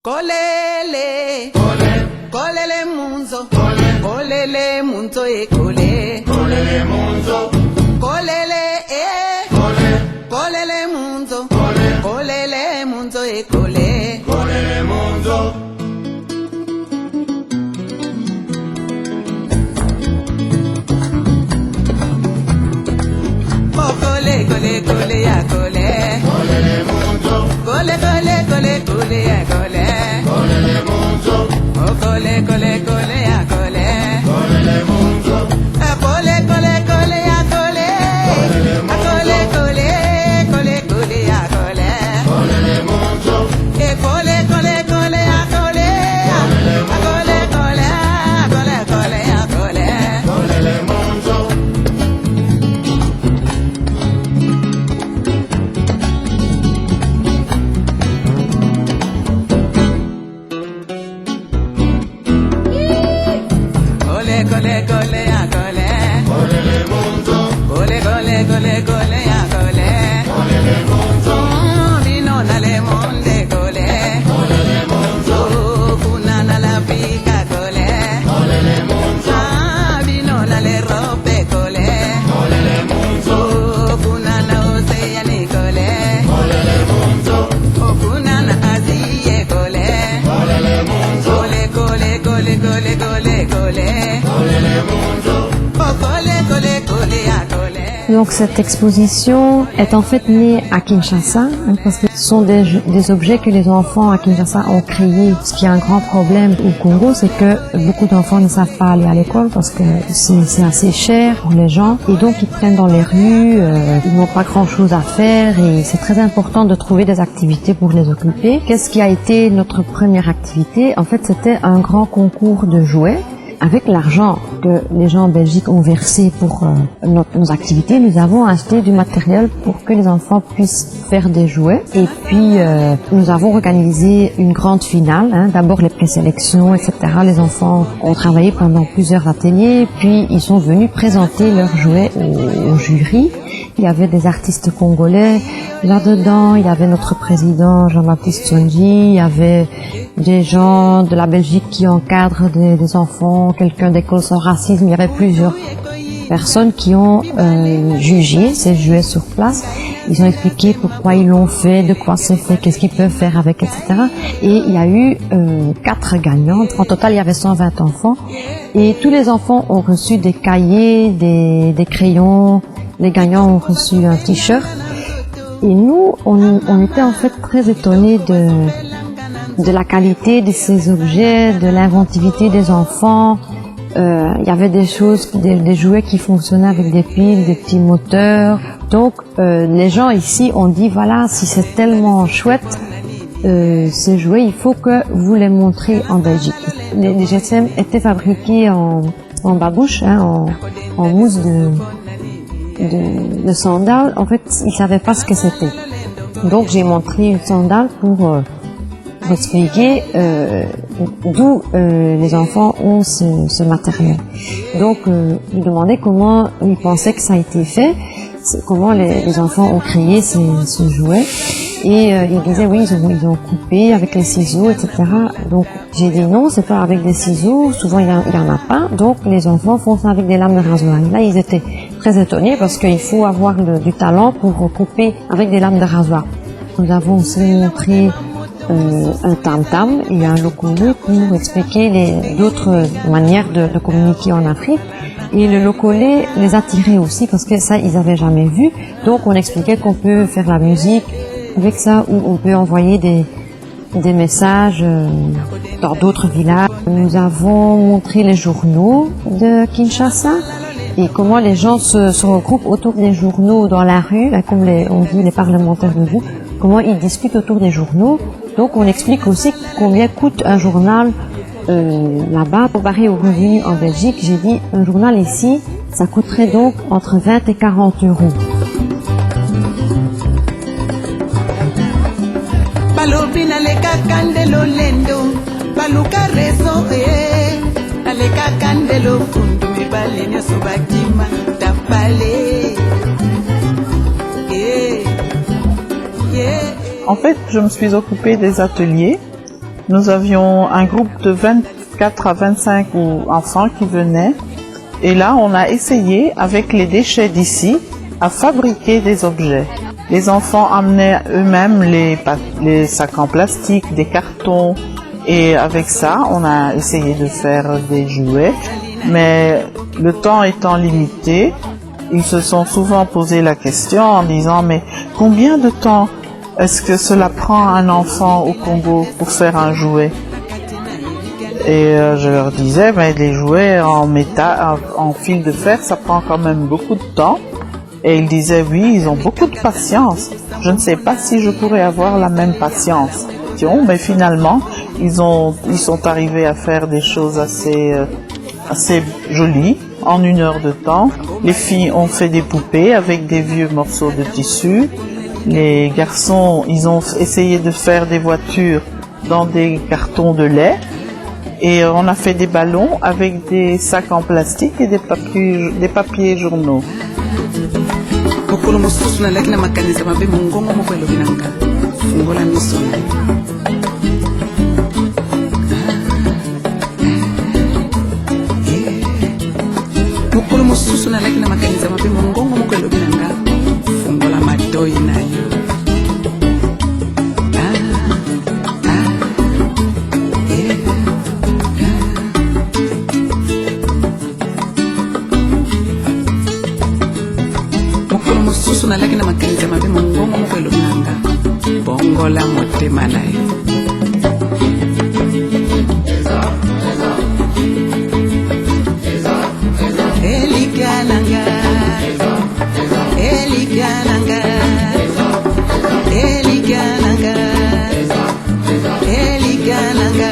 Kolele, kolele munzo, kolele munzo e kolele munzo, kolele kolele munzo, kolele munzo e kolele munzo. Oh kole kole ya kole, kolele munzo, kole ya kole, kolele munzo. Oh kole ya kole, kolele munzo, kole ya kole, kole ya kole, kolele munzo, kole ya kole, kole ya kole, kolele munzo. Kole ya kole, kolele munzo, kole ya kole, kolele munzo. Vino na le monde kole, kolele munzo. Kuna na la pica kole, kolele munzo. Vino na le rope kole, kolele munzo. Kuna na oceani kole, kolele munzo. Kuna na Asie kole, kolele munzo. Kole. Donc cette exposition est en fait née à Kinshasa, parce que ce sont des objets que les enfants à Kinshasa ont créés. Ce qui est un grand problème au Congo, c'est que beaucoup d'enfants ne savent pas aller à l'école parce que c'est assez cher pour les gens. Et donc ils traînent dans les rues, ils n'ont pas grand chose à faire et c'est très important de trouver des activités pour les occuper. Qu'est-ce qui a été notre première activité? En fait, c'était un grand concours de jouets. Avec l'argent que les gens en Belgique ont versé pour nos activités, nous avons acheté du matériel pour que les enfants puissent faire des jouets. Et puis, nous avons organisé une grande finale. D'abord les présélections, etc. Les enfants ont travaillé pendant plusieurs ateliers. Puis, ils sont venus présenter leurs jouets au jury. Il y avait des artistes congolais là-dedans, il y avait notre président Jean-Baptiste Sonji, il y avait des gens de la Belgique qui encadrent des enfants, quelqu'un d'école sans racisme, il y avait plusieurs personnes qui ont jugé ces jouets sur place. Ils ont expliqué pourquoi ils l'ont fait, de quoi c'est fait, qu'est-ce qu'ils peuvent faire avec, etc. Et il y a eu 4 gagnants. En total, il y avait 120 enfants. Et tous les enfants ont reçu des cahiers, des crayons. Les gagnants ont reçu un t-shirt. Et nous, on était en fait très étonnés de la qualité de ces objets, de l'inventivité des enfants. Il y avait des choses, des jouets qui fonctionnaient avec des piles, des petits moteurs. Donc, les gens ici ont dit, voilà, si c'est tellement chouette, ces jouets, il faut que vous les montrez en Belgique. Les GSM étaient fabriqués en babouche, en mousse de sandales. En fait, ils savaient pas ce que c'était. Donc, j'ai montré une sandale pour expliquer d'où les enfants ont ce matériel. Donc, ils demandaient comment ils pensaient que ça a été fait, comment les enfants ont créé ce jouet. Et ils disaient oui, ils ont coupé avec les ciseaux, etc. Donc j'ai dit non, c'est pas avec des ciseaux, souvent il y en a pas. Donc les enfants font ça avec des lames de rasoir. Et là ils étaient très étonnés parce qu'il faut avoir du talent pour couper avec des lames de rasoir. Nous avons aussi montré un tam-tam et un lokolé pour expliquer d'autres manières de communiquer en Afrique. Et le lokolé les attirait aussi parce que ça ils avaient jamais vu. Donc on expliquait qu'on peut faire la musique avec ça, où on peut envoyer des messages dans d'autres villages. Nous avons montré les journaux de Kinshasa et comment les gens se regroupent autour des journaux dans la rue, là, comme on dit les parlementaires de rue, comment ils discutent autour des journaux. Donc on explique aussi combien coûte un journal là-bas. Comparé aux revenus en Belgique, j'ai dit un journal ici, ça coûterait donc entre 20 et 40 euros. Balobina leka kandelo lendo, baluka reso aleka kandelo fundu mibale nyoso bakima tapale. En fait, je me suis occupée des ateliers nous avions un groupe de 24 à 25 enfants qui venaient. Et là, on a essayé, avec les déchets d'ici, à fabriquer des objets. Les enfants amenaient eux-mêmes les sacs en plastique, des cartons. Et avec ça, on a essayé de faire des jouets. Mais le temps étant limité, ils se sont souvent posé la question en disant « Mais combien de temps est-ce que cela prend un enfant au Congo pour faire un jouet ?» Et je leur disais, mais les jouets en métal, en fil de fer, ça prend quand même beaucoup de temps. Et ils disaient, oui, ils ont beaucoup de patience. Je ne sais pas si je pourrais avoir la même patience. Mais finalement, ils sont arrivés à faire des choses assez jolies en 1 heure de temps. Les filles ont fait des poupées avec des vieux morceaux de tissu. Les garçons, ils ont essayé de faire des voitures dans des cartons de lait. Et on a fait des ballons avec des sacs en plastique et des papiers journaux. Lakini makanisa mabe mongongo mokwelo nanga bongo la motema na yo elikananga elikananga elikananga elikananga